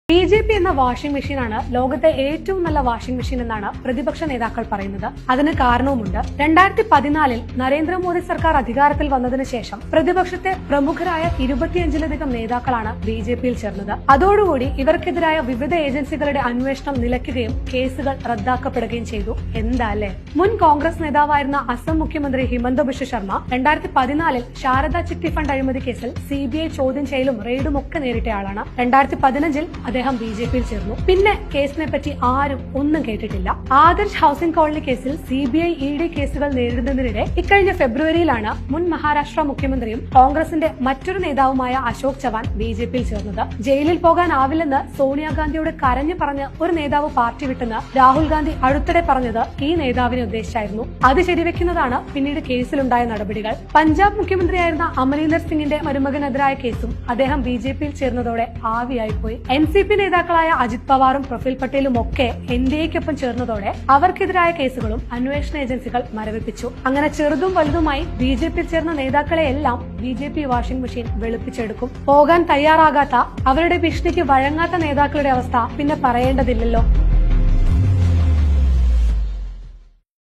BJP എന്ന washing മെഷീനാണ് ലോകത്തെ ഏറ്റവും നല്ല വാഷിംഗ് മെഷീൻ എന്നാണ് പ്രതിപക്ഷ നേതാക്കൾ പറയുന്നത്. അതിന് കാരണവുമുണ്ട്. 2014 നരേന്ദ്രമോദി സർക്കാർ അധികാരത്തിൽ വന്നതിന് ശേഷം പ്രതിപക്ഷത്തെ പ്രമുഖരായ 25ലധികം നേതാക്കളാണ് BJPയിൽ ചേർന്നത്. അതോടുകൂടി ഇവർക്കെതിരായ വിവിധ ഏജൻസികളുടെ അന്വേഷണം നിലയ്ക്കുകയും കേസുകൾ റദ്ദാക്കപ്പെടുകയും ചെയ്തു. എന്താ അല്ലേ? മുൻ കോൺഗ്രസ് നേതാവായിരുന്ന അസം മുഖ്യമന്ത്രി ഹിമന്ത ബിശ്വ ശർമ്മ 2014 ശാരദ ചിട്ടി ഫണ്ട് അഴിമതി കേസിൽ CBI ചോദ്യം ചെയ്യലും റെയ്ഡും ഒക്കെ നേരിട്ടയാളാണ്. 2015 അദ്ദേഹം BJPയിൽ ചേർന്നു. പിന്നെ കേസിനെ പറ്റി ആരും ഒന്നും കേട്ടിട്ടില്ല. ആദർശ് ഹൌസിംഗ് കോളനി കേസിൽ CBI ED കേസുകൾ നേരിടുന്നതിനിടെ ഇക്കഴിഞ്ഞ ഫെബ്രുവരിയിലാണ് മുൻ മഹാരാഷ്ട്ര മുഖ്യമന്ത്രിയും കോൺഗ്രസിന്റെ മറ്റൊരു നേതാവുമായ അശോക് ചവാൻ BJPയിൽ ചേർന്നത്. ജയിലിൽ പോകാനാവില്ലെന്ന് സോണിയാഗാന്ധിയോട് കരഞ്ഞു പറഞ്ഞ് ഒരു നേതാവ് പാർട്ടി വിട്ടെന്ന് രാഹുൽ ഗാന്ധി അടുത്തിടെ പറഞ്ഞത് ഈ നേതാവിനെ ഉദ്ദേശിച്ചായിരുന്നു. അത് ശരിവെക്കുന്നതാണ് പിന്നീട് കേസിലുണ്ടായ നടപടികൾ. പഞ്ചാബ് മുഖ്യമന്ത്രിയായിരുന്ന അമരീന്ദർ സിംഗിന്റെ മരുമകനെതിരായ കേസും അദ്ദേഹം BJPയിൽ ചേർന്നതോടെ ആവിയായിപ്പോയി. NCP നേതാക്കളായ അജിത് പവാറും പ്രഫുൽ പട്ടേലും ഒക്കെ NDAയ്ക്കൊപ്പം ചേർന്നതോടെ അവർക്കെതിരായ കേസുകളും അന്വേഷണ ഏജൻസികൾ മരവിപ്പിച്ചു. അങ്ങനെ ചെറുതും വലുതുമായി BJPയിൽ ചേർന്ന നേതാക്കളെയെല്ലാം BJP വാഷിംഗ് മെഷീൻ വെളുപ്പിച്ചെടുക്കും. പോകാൻ തയ്യാറാകാത്ത, അവരുടെ ഭീഷണിക്ക് വഴങ്ങാത്ത നേതാക്കളുടെ അവസ്ഥ പിന്നെ പറയേണ്ടതില്ലല്ലോ.